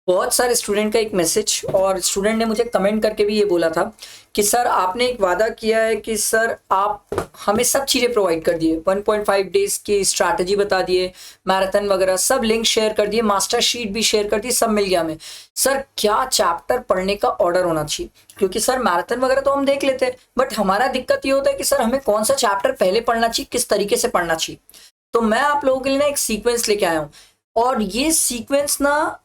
बहुत सारे स्टूडेंट का एक मैसेज, और स्टूडेंट ने मुझे कमेंट करके भी ये बोला था कि सर आपने एक वादा किया है कि सर आप हमें सब चीज़ें प्रोवाइड कर दिए, 1.5 डेज की स्ट्रैटेजी बता दिए, मैराथन वगैरह सब लिंक शेयर कर दिए, मास्टर शीट भी शेयर कर दी, सब मिल गया हमें। सर क्या चैप्टर पढ़ने का ऑर्डर होना चाहिए? क्योंकि सर मैराथन वगैरह तो हम देख लेते हैं, बट हमारा दिक्कत ये होता है कि सर हमें कौन सा चैप्टर पहले पढ़ना चाहिए, किस तरीके से पढ़ना चाहिए। तो मैं आप लोगों के लिए ना एक सीक्वेंस लेके आया हूँ, और ये सीक्वेंस ना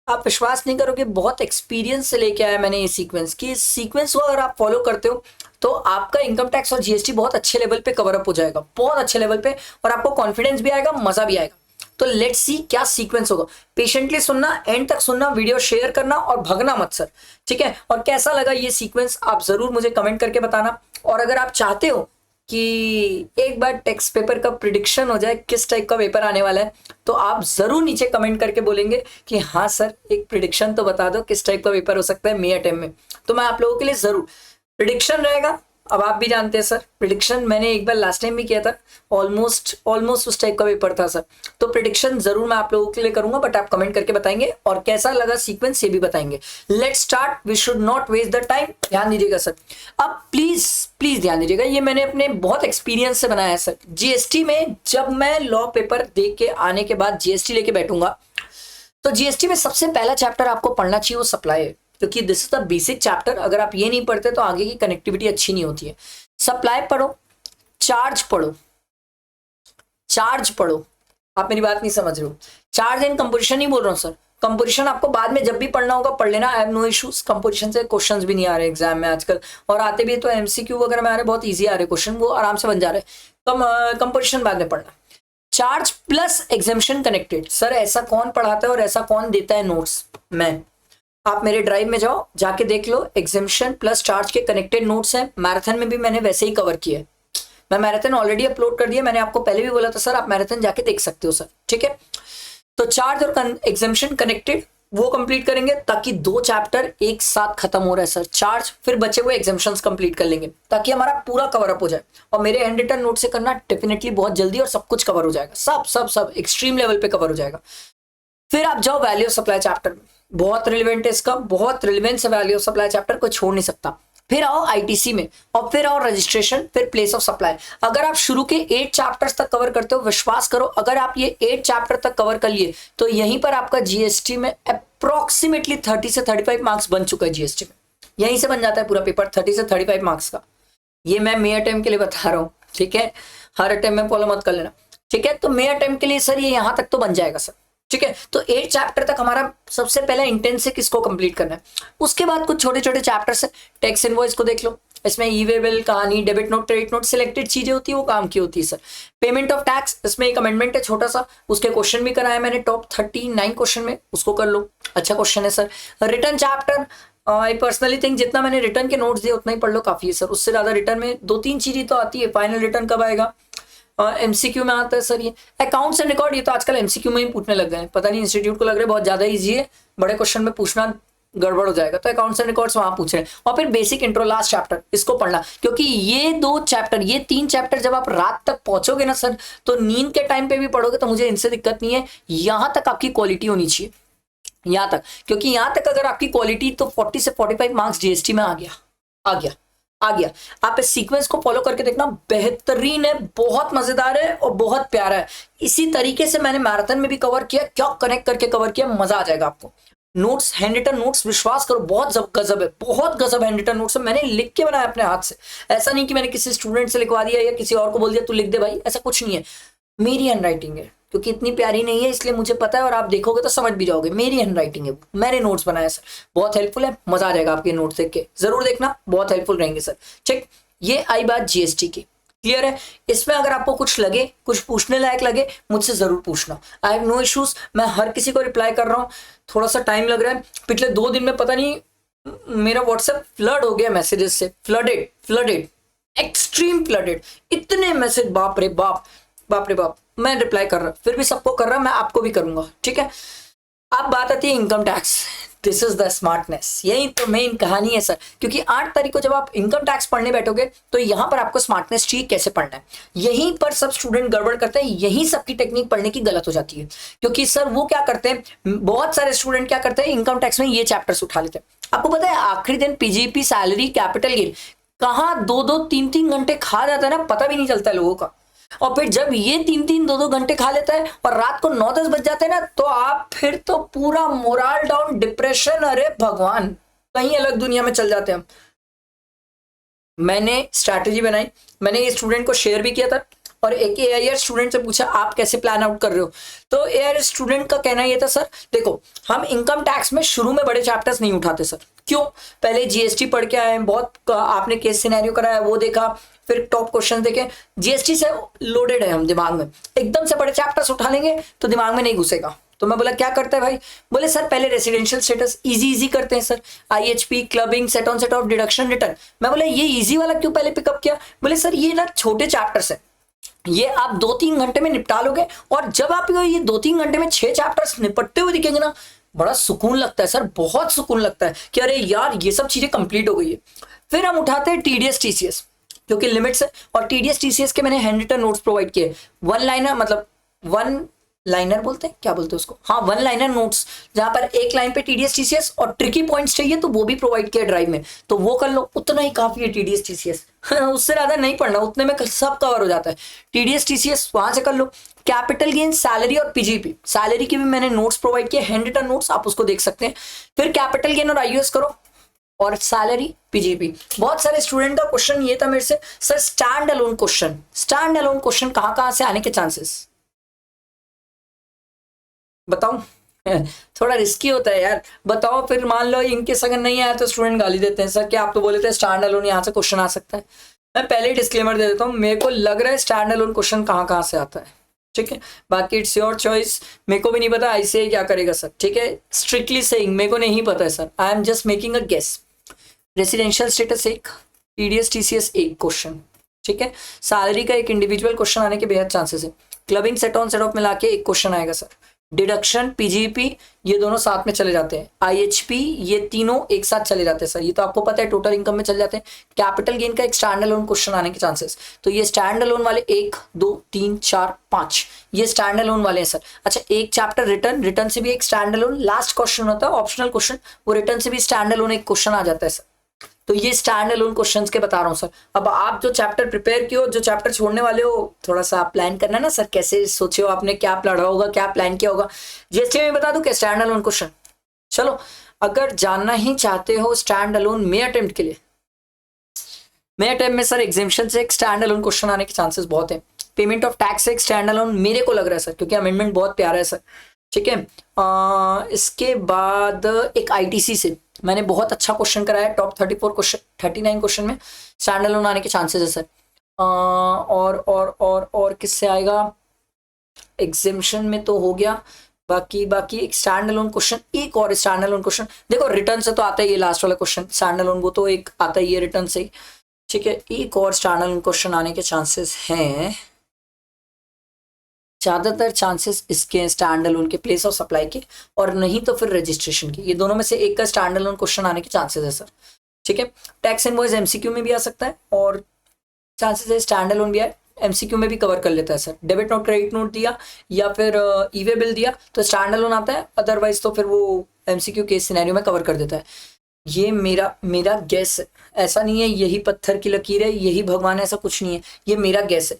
आप विश्वास नहीं करोगे, बहुत एक्सपीरियंस से लेके आया मैंने ये सीक्वेंस, कि इस सीक्वेंस को अगर आप फॉलो करते हो तो आपका इनकम टैक्स और जीएसटी बहुत अच्छे लेवल पे कवर अप हो जाएगा, बहुत अच्छे लेवल पे, और आपको कॉन्फिडेंस भी आएगा, मजा भी आएगा। तो लेट्स सी क्या सीक्वेंस होगा। पेशेंटली सुनना, एंड तक सुनना, वीडियो शेयर करना और भगना मत सर, ठीक है? और कैसा लगा ये सीक्वेंस आप जरूर मुझे कमेंट करके बताना। और अगर आप चाहते हो कि एक बार टेक्स्ट पेपर का प्रिडिक्शन हो जाए किस टाइप का पेपर आने वाला है, तो आप जरूर नीचे कमेंट करके बोलेंगे कि हाँ सर एक प्रिडिक्शन तो बता दो किस टाइप का पेपर हो सकता है मे अटेम्प्ट में। तो मैं आप लोगों के लिए जरूर प्रिडिक्शन रहेगा। अब आप भी जानते हैं सर, प्रिडिक्शन मैंने एक बार लास्ट टाइम भी किया था, ऑलमोस्ट ऑलमोस्ट उस टाइप का पेपर था सर। तो प्रिडिक्शन जरूर मैं आप लोगों के लिए करूंगा, बट आप कमेंट करके बताएंगे और कैसा लगा सीक्वेंस ये भी बताएंगे। Let's start, we should not waste the time. ध्यान दीजिएगा सर, अब प्लीज प्लीज ध्यान दीजिएगा, ये मैंने अपने बहुत एक्सपीरियंस से बनाया है सर। जीएसटी में जब मैं लॉ पेपर देख के आने के बाद जीएसटी लेके बैठूंगा, तो जीएसटी में सबसे पहला चैप्टर आपको पढ़ना चाहिए वो सप्लाई है, क्योंकि this is the basic chapter. अगर आप ये नहीं पढ़ते तो आगे की कनेक्टिविटी अच्छी नहीं होती है। सप्लाई पढ़ो, चार्ज पढ़ो, चार्ज पढ़ो। आप मेरी बात नहीं समझ रहे हो, चार्ज एंड कंपोजिशन नहीं बोल रहा हूँ सर। कंपोजिशन आपको बाद में जब भी पढ़ना होगा पढ़ लेना, I have no issues. Composition से क्वेश्चंस भी नहीं आ रहे एग्जाम में आजकल, और आते भी तो एमसीक्यू वगैरह में आ रहे, बहुत इजी आ रहे क्वेश्चन, वो आराम से बन जा रहे। कंपोजिशन बाद में पढ़ना। Charge plus examination connected, sir ऐसा कौन पढ़ाता है और ऐसा कौन देता है नोट्स? मैं। आप मेरे ड्राइव में जाओ, जाके देख लो, एग्जामिशन प्लस चार्ज के कनेक्टेड नोट्स हैं। मैराथन में भी मैंने वैसे ही कवर किया है। मैं मैराथन ऑलरेडी अपलोड कर दिया, मैंने आपको पहले भी बोला था सर आप मैराथन जाके देख सकते हो सर, ठीक है? तो चार्ज और एग्जामिशन कनेक्टेड वो कंप्लीट करेंगे, ताकि 2 चैप्टर एक साथ खत्म हो रहा है सर। चार्ज फिर बचे हुए एग्जामिशंस कंप्लीट कर लेंगे, ताकि हमारा पूरा कवर अप हो जाए। और मेरे हैंड रिटन नोट से करना डेफिनेटली बहुत जल्दी, और सब कुछ कवर हो जाएगा, सब सब सब एक्सट्रीम लेवल पे कवर हो जाएगा। फिर आप जाओ वैल्यू ऑफ सप्लाई चैप्टर में, बहुत रिलेवेंट है इसका, बहुत रिलेवेंस है वैल्यू ऑफ सप्लाई चैप्टर, कोई छोड़ नहीं सकता। फिर आओ आईटीसी में, और फिर आओ रजिस्ट्रेशन, फिर प्लेस ऑफ सप्लाई। अगर आप शुरू के 8 चैप्टर्स तक कवर करते हो, विश्वास करो अगर आप ये 8 चैप्टर तक कवर कर लिए, तो यहीं पर आपका जीएसटी में अप्रोक्सीमेटली 30 से 35 मार्क्स बन चुका है। जीएसटी में यहीं से बन जाता है पूरा पेपर 30 से 35 मार्क्स का। ये मैं मे अटेम्प्ट के लिए बता रहा हूँ, ठीक है? हर अटेम्प्ट में फॉलो मत कर लेना, ठीक है? तो मे अटेम्प्ट के लिए सर ये यहां तक तो बन जाएगा सर, ठीक है? तो 8 चैप्टर तक हमारा सबसे पहले इंटेंसिव किसको कंप्लीट करना है। उसके बाद कुछ छोटे छोटे चैप्टर्स है। टैक्स इनवॉइस को देख लो, इसमें ई वे बिल, कहानी, debit note, credit note, selected चीजें होती है वो काम की होती है सर। पेमेंट ऑफ टैक्स, इसमें एक अमेंडमेंट है छोटा सा, उसके क्वेश्चन भी कराया मैंने टॉप 39 क्वेश्चन में, उसको कर लो, अच्छा क्वेश्चन है sir. Return chapter, I personally think जितना मैंने रिटर्न के नोट्स दिए उतना ही पढ़ लो, काफी है सर। उससे ज्यादा रिटर्न में 2-3 चीजें तो आती है। फाइनल रिटर्न कब आएगा? एमसीक्यू में आता है सर। ये अकाउंट्स एंड रिकॉर्ड, ये तो आजकल एमसीक्यू में ही पूछने लग गए हैं, पता नहीं इंस्टीट्यूट को लग रहा है बहुत ज्यादा इजी है, बड़े क्वेश्चन में पूछना गड़बड़ हो जाएगा, तो अकाउंट्स एंड रिकॉर्ड्स वहां पूछ रहे हैं। और फिर बेसिक इंट्रो लास्ट चैप्टर, इसको पढ़ना, क्योंकि ये 2 चैप्टर, ये 3 चैप्टर जब आप रात तक पहुंचोगे ना सर, तो नींद के टाइम पे भी पढ़ोगे तो मुझे इनसे दिक्कत नहीं है। यहां तक आपकी क्वालिटी होनी चाहिए, यहां तक, क्योंकि यहां तक अगर आपकी क्वालिटी, तो 40 से 45 मार्क्स जीएसटी में आ गया, आ गया, आ गया। आप इस सीक्वेंस को फॉलो करके देखना, बेहतरीन है, बहुत मजेदार है और बहुत प्यारा है। इसी तरीके से मैंने मैराथन में भी कवर किया, क्या कनेक्ट करके कवर किया, मजा आ जाएगा आपको। नोट्स, हैंड रिटन नोट्स, विश्वास करो बहुत गजब है, बहुत गजब हैंड रिटन नोट्स है। मैंने लिख के बनाया अपने हाथ से, ऐसा नहीं कि मैंने किसी स्टूडेंट से लिखवा दिया या किसी और को बोल दिया तू लिख दे भाई, ऐसा कुछ नहीं है। मेरी हैंड राइटिंग है, क्योंकि इतनी प्यारी नहीं है इसलिए मुझे पता है, और आप देखोगे तो समझ भी जाओगे, मेरी हैंड राइटिंग है, मैंने नोट्स बनाया सर, बहुत हेल्पफुल है, मजा आ जाएगा आपके नोट्स देख के, जरूर देखना, बहुत हेल्पफुल रहेंगे सर, ठीक? ये आई बात जीएसटी की, क्लियर है? इसमें अगर आपको कुछ लगे, कुछ पूछने लायक लगे, मुझसे जरूर पूछना, आई हैव नो इश्यूज। मैं हर किसी को रिप्लाई कर रहा हूँ, थोड़ा सा टाइम लग रहा है, पिछले 2 दिन में पता नहीं मेरा व्हाट्सएप फ्लड हो गया मैसेजेस से, फ्लडेड, फ्लडेड, एक्सट्रीम फ्लडेड, इतने मैसेज, बाप रे बाप, बाप रे बाप। मैं रिप्लाई कर रहा, फिर भी सबको कर रहा, मैं आपको भी करूंगा, ठीक है? अब बात आती है income tax. This is the smartness, यही तो मेन कहानी है सर, क्योंकि 8 तारीख को जब आप इनकम टैक्स पढ़ने बैठोगे तो यहाँ पर आपको स्मार्टनेस चाहिए कैसे पढ़ना है। यहीं पर सब स्टूडेंट गड़बड़ करते हैं, यही सबकी टेक्निक पढ़ने की गलत हो जाती है। क्योंकि सर वो क्या करते हैं, बहुत सारे स्टूडेंट क्या करते हैं, इनकम टैक्स में ये चैप्टर्स उठा लेते हैं। आपको पता है आखिरी दिन पीजीपी, सैलरी, कैपिटल गेन कहाँ 2-2, 3-3 घंटे खा जाता है ना, पता भी नहीं चलता है लोगों का। और फिर जब ये 3-3, 2-2 घंटे खा लेता है और रात को 9-10 बज जाते हैं ना, तो आप फिर तो पूरा मोरल डाउन, डिप्रेशन, अरे भगवान कहीं अलग दुनिया में चल जाते हैं हम। मैंने स्ट्रैटेजी बनाई, मैंने ये स्टूडेंट को शेयर भी किया था, और एक एआईआर स्टूडेंट से पूछा आप कैसे प्लान आउट कर रहे हो। तो एआईआर स्टूडेंट का कहना ये था, सर देखो हम इनकम टैक्स में शुरू में बड़े चैप्टर्स नहीं उठाते सर। क्यों? पहले जीएसटी पढ़ के आए, बहुत आपने केस सिनेरियो कराया वो देखा, फिर टॉप क्वेश्चन देखे, जीएसटी से लोडेड है हम दिमाग में, एकदम से बड़े चैप्टर्स उठा लेंगे तो दिमाग में नहीं घुसेगा। तो मैं बोला क्या करते हैं भाई? बोले सर पहले रेसिडेंशियल स्टेटस इजी करते हैं sir, IHP, clubbing, set on set of, deduction, return. मैं बोला ये इजी वाला क्यों पहले पिकअप किया? बोले सर ये ना छोटे चैप्टर्स है, ये आप 2-3 घंटे में निपटा लोगे, और जब आप ये 2-3 घंटे में 6 चैप्टर्स निपटते हुए दिखेंगे ना, बड़ा सुकून लगता है सर, बहुत सुकून लगता है कि अरे यार ये सब चीजें कंप्लीट हो गई है। फिर हम उठाते हैं टीडीएस टीसीएस, क्योंकि लिमिट्स है, और टीडीएस टीसीएस के मैंने हैंड रिटन नोट्स प्रोवाइड किए, वन लाइनर, मतलब वन लाइनर बोलते हैं, क्या बोलते हैं उसको, हाँ वन लाइनर नोट्स, जहां पर एक लाइन पे टीडीएस टीसीएस और ट्रिकी पॉइंट्स चाहिए तो वो भी प्रोवाइड किया ड्राइव में, तो वो कर लो, उतना ही काफी है टीडीएस टीसीएस। उससे ज्यादा नहीं पढ़ना, उतने में सब कवर हो जाता है। टीडीएस टीसीएस वहां से कर लो। कैपिटल गेन, सैलरी और पीजीपी, सैलरी की भी मैंने नोट्स प्रोवाइड किए, हैंड रिटन नोट्स, आप उसको देख सकते हैं। फिर कैपिटल गेन और आईयूएस करो, और सैलरी, पीजीपी। बहुत सारे स्टूडेंट का क्वेश्चन ये था मेरे से, sir stand alone question, stand alone question कहां से आने के चांसेस बताओ? थोड़ा रिस्की होता है यार, बताओ। फिर मान लो इनके अगर नहीं आया तो स्टूडेंट गाली देते हैं, सर क्या आप तो बोले थे स्टैंड अलोन यहाँ से क्वेश्चन आ सकता है। मैं पहले ही डिस्क्लेमर दे देता हूँ, मेरे को लग रहा है स्टैंड अलोन क्वेश्चन कहाँ से आता है, ठीक है। बाकी इट्स योर चॉइस, मेरे को भी नहीं पता ऐसे क्या करेगा सर, ठीक है। स्ट्रिक्टली सेइंग मेरे को नहीं पता है sir, I am just making a guess. Residential status एक, टीडीएस टीसीएस एक क्वेश्चन, ठीक है। सैलरी का एक इंडिविजुअल क्वेश्चन आने के बेहद चांसेस है। Clubbing, set on set of मिला के एक क्वेश्चन आएगा सर। डिडक्शन, पीजीपी, ये दोनों साथ में चले जाते हैं। आईएचपी, ये तीनों एक साथ चले जाते हैं सर, ये तो आपको पता है टोटल इनकम में चले जाते हैं। कैपिटल गेन का एक स्टैंड अलोन क्वेश्चन आने के चांसेस, तो ये स्टैंड अलोन वाले 1, 2, 3, 4, 5 ये स्टैंड अलोन वाले हैं सर। अच्छा एक चैप्टर रिटर्न, रिटर्न से भी एक स्टैंड अलोन लास्ट क्वेश्चन होता है, ऑप्शनल क्वेश्चन, वो रिटर्न से भी स्टैंड अलोन एक क्वेश्चन आ जाता है सर। तो ये स्टैंड अलोन क्वेश्चंस के बता रहा हूँ सर। अब आप जो चैप्टर प्रिपेयर किए हो, जो चैप्टर छोड़ने वाले हो, थोड़ा सा आप प्लान करना ना सर, कैसे सोचे हो आपने, क्या पढ़ा होगा, क्या प्लान किया होगा। जीएसटी में बता दूं क्या स्टैंड अलोन क्वेश्चन? चलो अगर जानना ही चाहते हो स्टैंड अलोन मे अटेम्प्ट के लिए, मे अटेम्प्ट में सर एग्जामिनेशन से एक स्टैंड अलोन क्वेश्चन आने के चांसेस बहुत है। पेमेंट ऑफ टैक्स से एक स्टैंड अलोन मेरे को लग रहा है सर, क्योंकि अमेंडमेंट बहुत प्यारा है सर, ठीक है। इसके बाद एक आईटीसी से मैंने बहुत अच्छा क्वेश्चन कराया, टॉप 34 क्वेश्चन, 39 क्वेश्चन में स्टैंड अलोन आने के चांसेस है सर। और किससे आएगा? एग्जामिनेशन में तो हो गया, बाकी एक स्टैंड अलोन क्वेश्चन, एक और स्टैंड अलोन क्वेश्चन देखो, रिटर्न से तो आता है ये लास्ट वाला क्वेश्चन स्टैंड अलोन, वो तो एक आता ही है रिटर्न से, ठीक है। एक और स्टैंड अलोन क्वेश्चन आने के चांसेस हैं, ज्यादातर चांसेस इसके हैं स्टैंड अलोन के, प्लेस ऑफ सप्लाई के, और नहीं तो फिर रजिस्ट्रेशन के, ये दोनों में से एक का स्टैंड अलोन क्वेश्चन आने के चांसेस है सर, ठीक है। टैक्स इनवॉइस एमसीक्यू में भी आ सकता है, और चांसेस है स्टैंड अलोन भी है, एमसीक्यू में भी कवर कर लेता है sir. Debit note, credit note दिया या फिर ईवे बिल दिया तो स्टैंड अलोन आता है, अदरवाइज तो फिर वो एमसीक्यू केस सिनेरियो में कवर कर देता है। ये मेरा गैस है, ऐसा नहीं है यही पत्थर की लकीर है, यही भगवान है, ऐसा कुछ नहीं है, ये मेरा गैस है।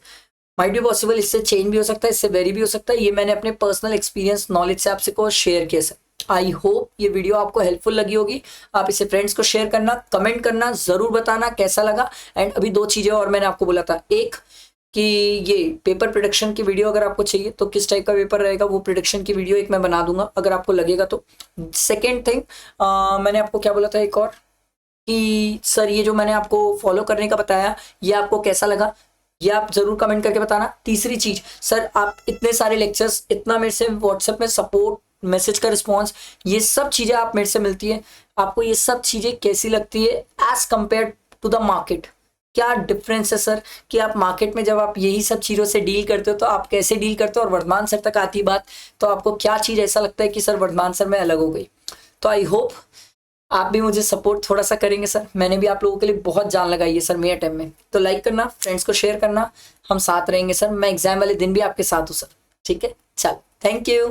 माइट बी पॉसिबल, इससे चेंज भी हो सकता है, इससे वेरी भी हो सकता है, ये मैंने अपने पर्सनल एक्सपीरियंस नॉलेज से आपसे को शेयर किया सर। आई होप ये वीडियो आपको हेल्पफुल लगी होगी, आप इसे फ्रेंड्स को शेयर करना, कमेंट करना, जरूर बताना कैसा लगा। एंड अभी 2 चीजें और मैंने आपको बोला था, एक कि ये पेपर प्रिडिक्शन की वीडियो अगर आपको चाहिए तो किस टाइप का पेपर रहेगा, वो प्रिडिक्शन की वीडियो एक मैं बना दूंगा अगर आपको लगेगा तो। सेकेंड थिंग मैंने आपको क्या बोला था एक और, कि सर ये जो मैंने आपको फॉलो करने का बताया ये आपको कैसा लगा, ये आप जरूर कमेंट करके बताना। तीसरी चीज सर, आप इतने सारे लेक्चर्स, इतना मेरे से व्हाट्सएप में सपोर्ट, मैसेज का रिस्पॉन्स, ये सब चीजें आप मेरे से मिलती है, आपको ये सब चीजें कैसी लगती है as compare to the market? क्या डिफरेंस है सर कि आप मार्केट में जब आप यही सब चीज़ों से डील करते हो तो आप कैसे डील करते हो, और वर्धमान सर तक आती बात तो आपको क्या चीज़ ऐसा लगता है कि सर वर्धमान सर में अलग हो गई। तो आई होप आप भी मुझे सपोर्ट थोड़ा सा करेंगे सर। मैंने भी आप लोगों के लिए बहुत जान लगाई है सर मेरे टाइम में। तो लाइक करना, फ्रेंड्स को शेयर करना, हम साथ रहेंगे सर। मैं एग्जाम वाले दिन भी आपके साथ हूँ सर। ठीक है, चल, थैंक यू।